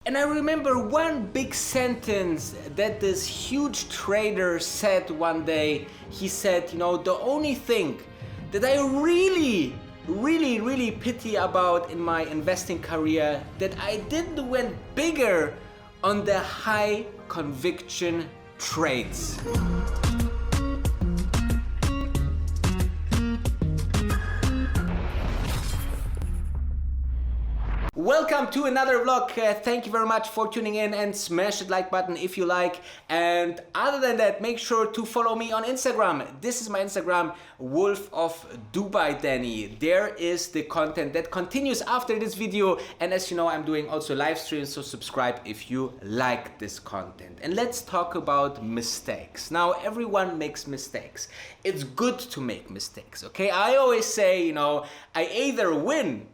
And I remember one big sentence that this huge trader said one day. He said, you know, the only thing that I really pity about in my investing career, that I didn't went bigger on the high conviction trades. Welcome to another vlog. Thank you very much for tuning in, and smash the like button if you like. And other than that, make sure to follow me on Instagram. This is my Instagram, Wolf of Dubai Danny. There is the content that continues after this video. And as you know, I'm doing also live streams, so subscribe if you like this content. And let's talk about mistakes. Now, everyone makes mistakes. It's good to make mistakes, okay? I always say, you know, I either win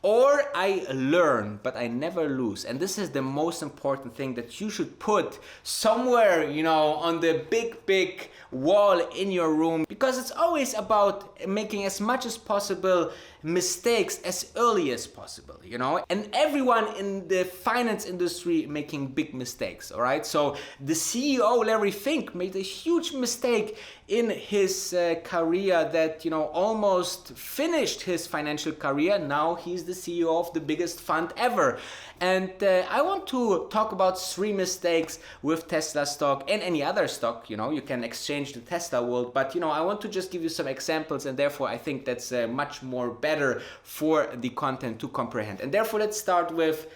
or I learn, but I never lose. And this is the most important thing that you should put somewhere, you know, on the big wall in your room, because it's always about making as much as possible mistakes as early as possible, you know. And everyone in the finance industry making big mistakes, all right? So the CEO Larry Fink made a huge mistake in his career that, you know, almost finished his financial career. Now he's the CEO of the biggest fund ever. And I want to talk about 3 mistakes with Tesla stock and any other stock. You know, you can exchange the Tesla world, but you know, I want to just give you some examples, and therefore I think that's much more better for the content to comprehend. And therefore, let's start with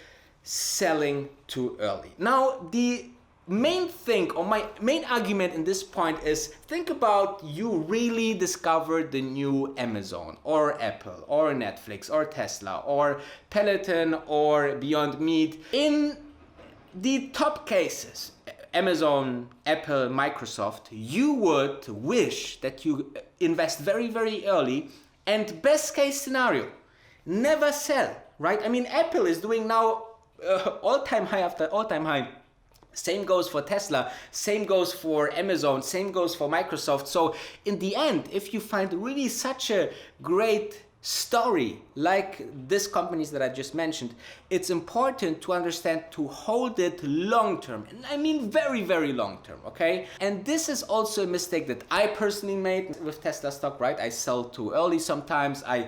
selling too early. Now, the main thing, or my main argument in this point is, think about you really discovered the new Amazon or Apple or Netflix or Tesla or Peloton or Beyond Meat. In the top cases, Amazon, Apple, Microsoft, you would wish that you invest very early, and best case scenario, never sell, right? I mean, Apple is doing now all-time high after all-time high. Same goes for Tesla, same goes for Amazon, same goes for Microsoft. So in the end, if you find really such a great story like these companies that I just mentioned, it's important to understand to hold it long term. And I mean very long term, okay? And this is also a mistake that I personally made with Tesla stock, right? I sell too early sometimes. I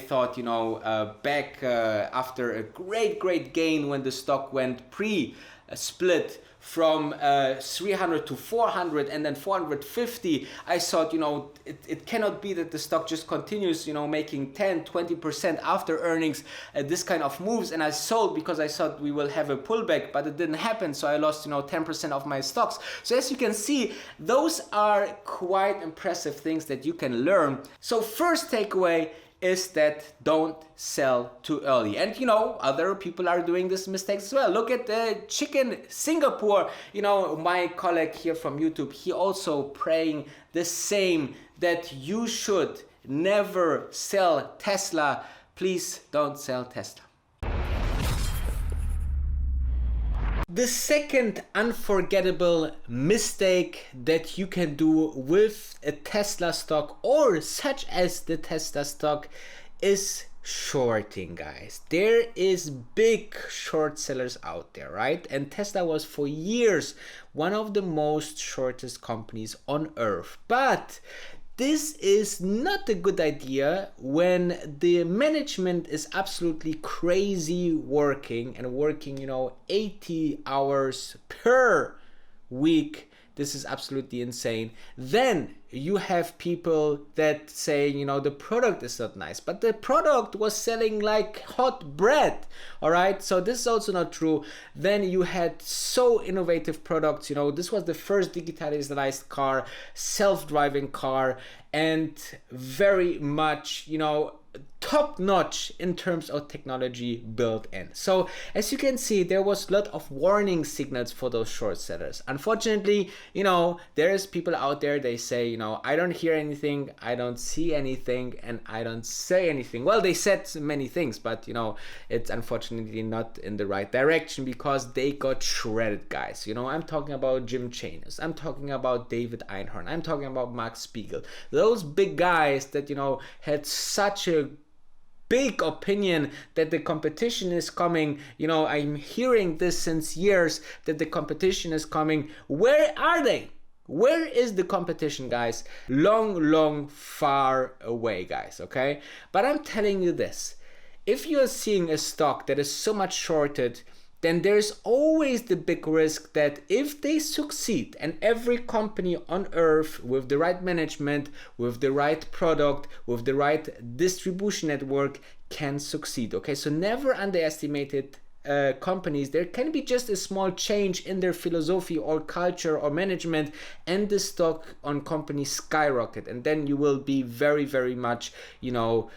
thought, you know, back after a great gain when the stock went pre-split from 300 to 400 and then 450, I thought, you know, it cannot be that the stock just continues, you know, making 10-20% after earnings, this kind of moves. And I sold because I thought we will have a pullback, but it didn't happen. So I lost, you know, 10% of my stocks. So as you can see, those are quite impressive things that you can learn. So first takeaway is that don't sell too early. And you know, other people are doing this mistakes as well. Look at the Chicken Singapore. You know, my colleague here from YouTube, he also praying the same, that you should never sell Tesla. Please don't sell Tesla. The second unforgettable mistake that you can do with a Tesla stock, or such as the Tesla stock, is shorting, guys. There is big short sellers out there, right? And Tesla was for years one of the most shortest companies on earth. But this is not a good idea when the management is absolutely crazy working, you know, 80 hours per week. This is absolutely insane. Then you have people that say, you know, the product is not nice, but the product was selling like hot bread. All right, so this is also not true. Then you had so innovative products. You know, this was the first digitalized car, self-driving car, and very much, you know, top notch in terms of technology built in. So as you can see, there was a lot of warning signals for those short sellers. Unfortunately, you know, there's people out there, they say, you know, I don't hear anything, I don't see anything, and I don't say anything. Well, they said many things, but you know, it's unfortunately not in the right direction, because they got shredded, guys. You know, I'm talking about Jim Chanos, I'm talking about David Einhorn, I'm talking about Mark Spiegel. Those big guys that, you know, had such a big opinion that the competition is coming. You know, I'm hearing this since years that the competition is coming. Where are they? Where is the competition, guys? Long, far away, guys, okay? But I'm telling you this. If you're seeing a stock that is so much shorted, then there's always the big risk that if they succeed, and every company on earth with the right management, with the right product, with the right distribution network can succeed, okay? So never underestimate it. Companies, there can be just a small change in their philosophy or culture or management, and the stock on companies skyrocket, and then you will be very much, you know,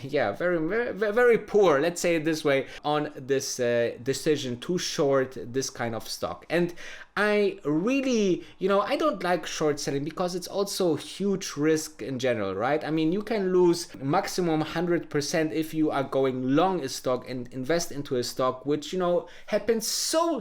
yeah, very poor, let's say it this way, on this decision to short this kind of stock. And I really, you know, I don't like short selling because it's also huge risk in general, right? I mean, you can lose maximum 100% if you are going long a stock and invest into a stock, which, you know, happens so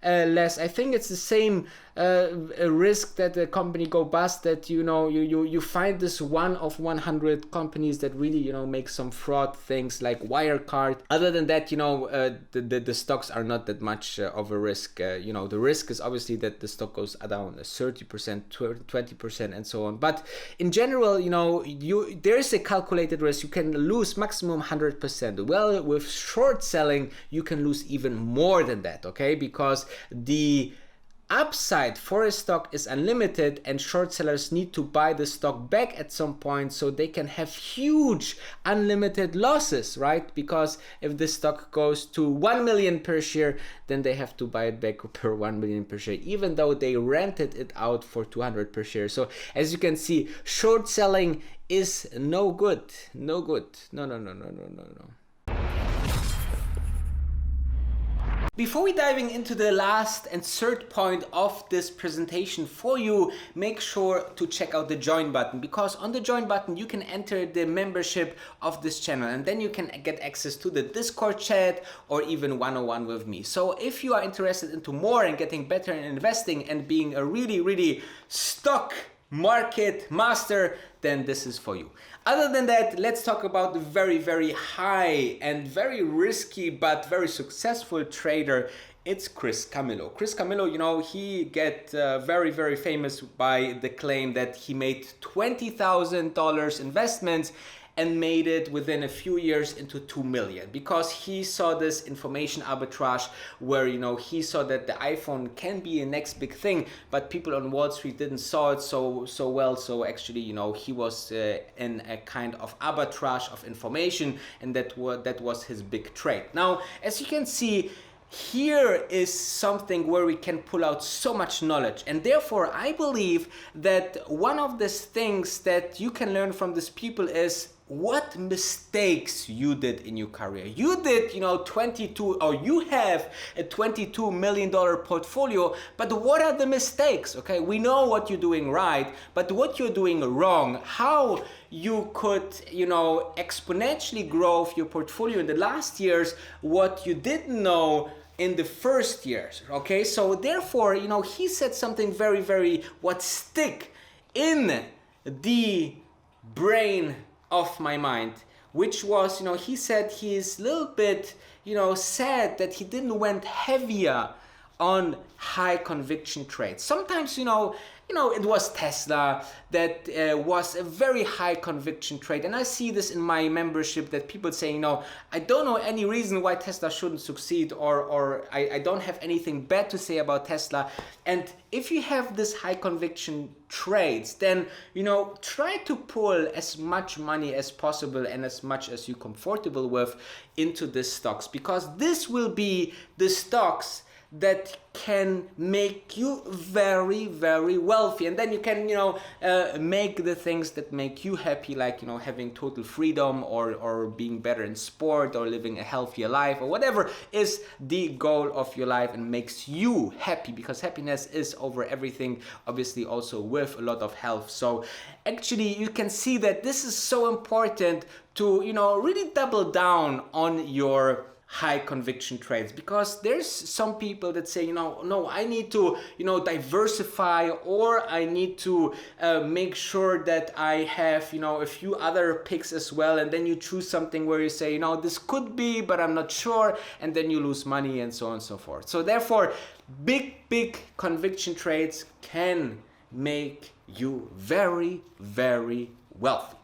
less. I think it's the same risk that the company go bust, that, you know, you find this one of 100 companies that really, you know, make some fraud things like Wirecard. Other than that, you know, the stocks are not that much of a risk. You know, the risk is obviously that the stock goes down 30%, 20%, and so on. But in general, you know, there is a calculated risk. You can lose maximum 100%. Well, with short selling, you can lose even more than that, okay? Because the upside for a stock is unlimited, and short sellers need to buy the stock back at some point, so they can have huge unlimited losses, right? Because if the stock goes to 1 million per share, then they have to buy it back per 1 million per share, even though they rented it out for 200 per share. So as you can see, short selling is no good. No. Before we diving into the last and third point of this presentation for you, make sure to check out the join button, because on the join button you can enter the membership of this channel, and then you can get access to the Discord chat or even one-on-one with me. So if you are interested into more and getting better in investing and being a really stock market master, then this is for you. Other than that, let's talk about the very high and very risky but very successful trader. It's Camilo. Camilo, you know, he get very famous by the claim that he made $20,000 investments and made it within a few years into 2 million, because he saw this information arbitrage where, you know, he saw that the iPhone can be a next big thing, but people on Wall Street didn't saw it so well. So actually, you know, he was in a kind of arbitrage of information, and that was his big trade. Now, as you can see, here is something where we can pull out so much knowledge, and therefore I believe that one of the things that you can learn from these people is what mistakes you did in your career. You did, you know, you have a $22 million portfolio, but what are the mistakes? Okay, we know what you're doing right, but what you're doing wrong, how you could, you know, exponentially grow your portfolio in the last years, what you didn't know in the first years. Okay, so therefore, you know, he said something very what stick in the brain of my mind, which was, you know, he said he's a little bit, you know, sad that he didn't went heavier on high conviction trades. Sometimes, you know, it was Tesla that was a very high conviction trade. And I see this in my membership, that people saying, you know, I don't know any reason why Tesla shouldn't succeed, or I don't have anything bad to say about Tesla. And if you have this high conviction trades, then, you know, try to pull as much money as possible and as much as you're comfortable with into these stocks, because this will be the stocks that can make you very wealthy, and then you can, you know, make the things that make you happy, like, you know, having total freedom, or being better in sport, or living a healthier life, or whatever is the goal of your life and makes you happy, because happiness is over everything, obviously also with a lot of health. So actually you can see that this is so important to, you know, really double down on your high conviction trades, because there's some people that say, no, I need to, diversify, or I need to make sure that I have, a few other picks as well. And then you choose something where you say, this could be, but I'm not sure. And then you lose money and so on and so forth. So therefore, big conviction trades can make you very, very wealthy.